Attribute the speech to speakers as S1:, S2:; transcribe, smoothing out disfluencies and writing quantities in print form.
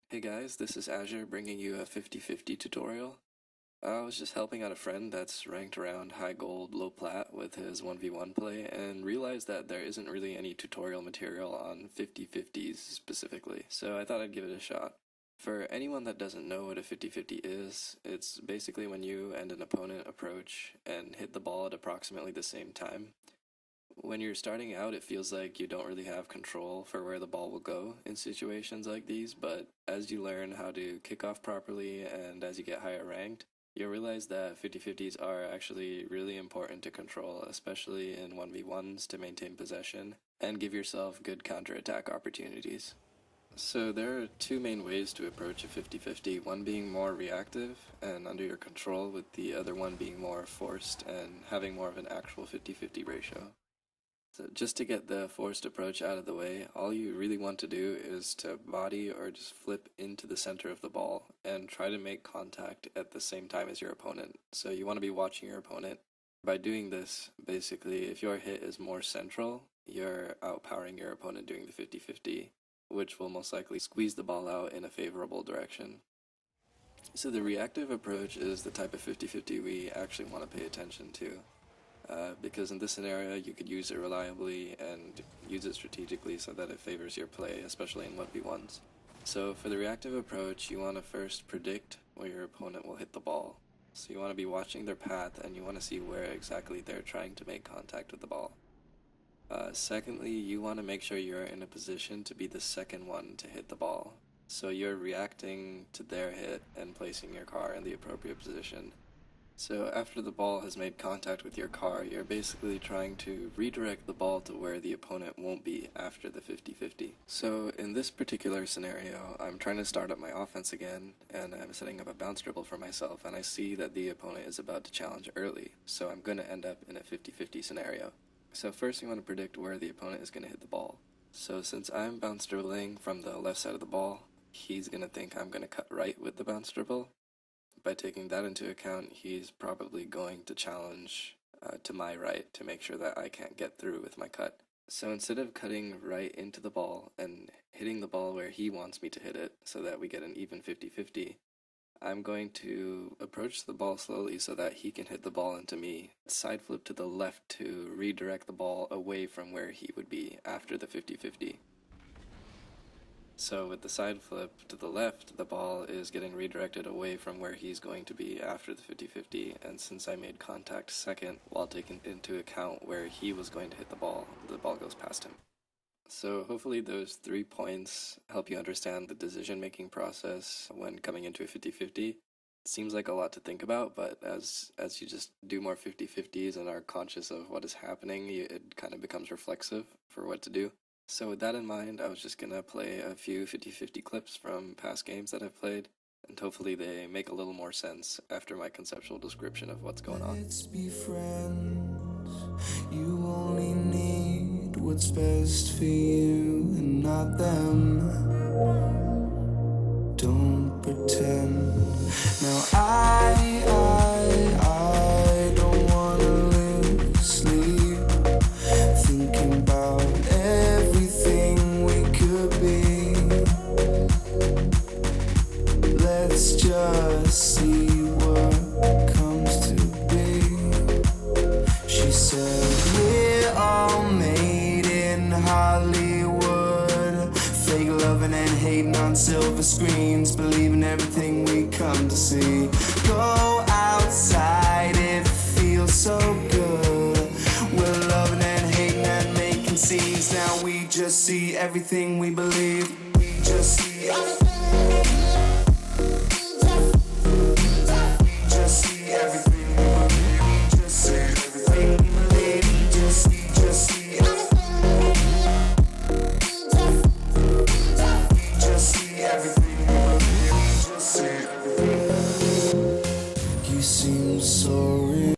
S1: Hey guys, this is Azure bringing you a 50-50 tutorial. I was just helping out a friend that's ranked around high gold, low plat with his 1v1 play and realized that there isn't really any tutorial material on 50-50s specifically, so I thought I'd give it a shot. For anyone that doesn't know what a 50-50 is, it's basically when you and an opponent approach and hit the ball at approximately the same time. When you're starting out, it feels like you don't really have control for where the ball will go in situations like these, but as you learn how to kick off properly and as you get higher ranked, you'll realize that 50-50s are actually really important to control, especially in 1v1s to maintain possession and give yourself good counterattack opportunities. So there are two main ways to approach a 50-50, one being more reactive and under your control, with the other one being more forced and having more of an actual 50-50 ratio. So just to get the forced approach out of the way, all you really want to do is to body or just flip into the center of the ball and try to make contact at the same time as your opponent. So you want to be watching your opponent. By doing this, basically, if your hit is more central, you're outpowering your opponent doing the 50-50, which will most likely squeeze the ball out in a favorable direction. So the reactive approach is the type of 50-50 we actually want to pay attention to. Because in this scenario you could use it reliably and use it strategically so that it favors your play, especially in 1v1s. So for the reactive approach, you want to first predict where your opponent will hit the ball. So you want to be watching their path and you want to see where exactly they're trying to make contact with the ball. Secondly, you want to make sure you're in a position to be the second one to hit the ball. So you're reacting to their hit and placing your car in the appropriate position. So after the ball has made contact with your car, you're basically trying to redirect the ball to where the opponent won't be after the 50-50. So in this particular scenario, I'm trying to start up my offense again, and I'm setting up a bounce dribble for myself, and I see that the opponent is about to challenge early, so I'm going to end up in a 50-50 scenario. So first you want to predict where the opponent is going to hit the ball. So since I'm bounce dribbling from the left side of the ball, he's going to think I'm going to cut right with the bounce dribble. By taking that into account, he's probably going to challenge to my right to make sure that I can't get through with my cut. So instead of cutting right into the ball and hitting the ball where he wants me to hit it so that we get an even 50-50, I'm going to approach the ball slowly so that he can hit the ball into me, side flip to the left to redirect the ball away from where he would be after the 50-50. So with the side flip to the left, the ball is getting redirected away from where he's going to be after the 50-50, and since I made contact second while taking into account where he was going to hit the ball goes past him. So hopefully those 3 points help you understand the decision-making process when coming into a 50-50. It seems like a lot to think about, but as you just do more 50-50s and are conscious of what is happening, it kind of becomes reflexive for what to do. So with that in mind, I was just going to play a few 50-50 clips from past games that I've played, and hopefully they make a little more sense after my conceptual description of what's going on.
S2: Let's be friends. You only need what's best for you and not them. Don't pretend. Now I don't wanna lose sleep thinking about everything we could be. Let's just see what comes to be. She said we're all made in Hollywood, fake loving and hating on silver screens, believing everything we come to see. Go outside, it feels so good. We're loving and hating and making scenes. Now we just see everything we believe. We just see everything.